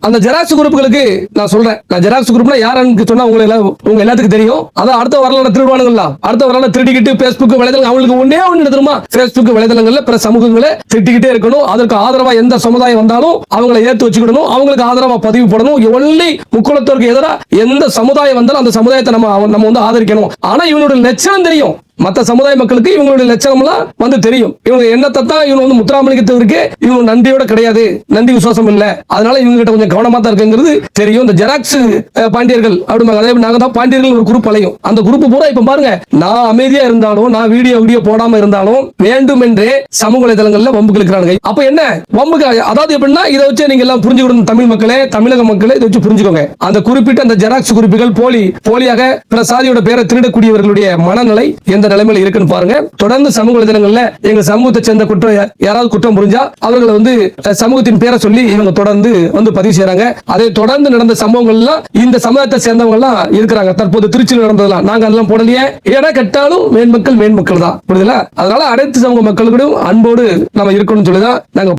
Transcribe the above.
அந்த ஜெராக்ஸ் குரூப்புகளுக்கு நான் சொல்றேன், நான் ஜெராக்ஸ் குரூப்னா யாருன்னு சொன்னா உங்க எல்லாத்துக்கும் தெரியும். அதான் அடுத்த வரலாறு திருடுவானுங்களா, அடுத்த வரலாறு திருடிக்கிட்டு பேஸ்புக் வலைதளம் அவங்களுக்கு ஒன்னே ஒண்ணு தெரியுமா, பேஸ்புக் வலைதளங்கள்ல பிற சமூகங்களை திட்டிக்கிட்டே இருக்கணும். அதற்கு ஆதரவா எந்த சமுதாயம் வந்தாலும் அவங்களை ஏத்து வச்சுக்கிடணும், அவங்களுக்கு ஆதரவா பதிவு போடணும். ஒன்லி முக்குளத்தோருக்கு எதிராக எந்த சமுதாயம் வந்தாலும் அந்த சமுதாயத்தை நம்ம வந்து ஆதரிக்கணும். ஆனா இவனுடைய லட்சணம் தெரியும், மற்ற சமுதாய மக்களுக்கு இவங்களுடைய லட்சணம்லாம் வந்து தெரியும். இவங்க என்னத்தை தான் இவங்க வந்து முத்திராமலிங்கத்திற்கு இவங்க நன்றியோட கிடையாது, நன்றி விசுவாசம் இல்ல. அதனால இவங்க கிட்ட கொஞ்சம் கவனமா தான் இருக்குங்கிறது தெரியும். இந்த ஜெராக்ஸ் பாண்டியர்கள் அப்படி அதே நாங்க தான் பாண்டியர்கள் ஒரு குரூப் அலையும். அந்த குரூப் பூரா இப்ப பாருங்க, நான் அமைதியா இருந்தாலும், நான் வீடியோ போடாம இருந்தாலும் வேண்டுமென்றே சமூக வலைதளங்கள்ல வம்புக்கு இருக்கிறாங்க. அப்ப என்ன வம்புக்கு, அதாவது எப்படின்னா இதை வச்சு நீங்க எல்லாம் புரிஞ்சுக்கணும். தமிழ் மக்களே, தமிழக மக்களே இதை வச்சு புரிஞ்சுக்கோங்க. அந்த குறிப்பிட்ட அந்த ஜெராக்ஸ் குறிப்புகள் போலியாக பிற சாதியோட பேரை திருடக்கூடியவர்களுடைய மனநிலை எந்த நிலைமையில இருக்குன்னு பாருங்க. தொடர்ந்து சமூக வலைதளங்கள்ல எங்க சமூகத்தை சேர்ந்த குற்றம் யாராவது குற்றம் புரிஞ்சா அவர்களை வந்து சமூகத்தின் பேரை சொல்லி இவங்க தொடர்ந்து வந்து பதிவு செய்யறாங்க. அதை தொடர்ந்து நடந்த சம்பவங்கள் எல்லாம் இந்த சமுதாயத்தை சேர்ந்தவங்க எல்லாம் இருக்கிறாங்க. தற்போது திருச்சியில் நடந்ததெல்லாம் நாங்க அதெல்லாம் போடலையே, ஏன்னா கெட்டாலும் மேன்மக்கள் தான், புரியுதுல? அதனால அனைத்து சமூக மக்களுக்கும் அன்போடு நம்ம இருக்கணும்னு சொல்லிதான் நாங்க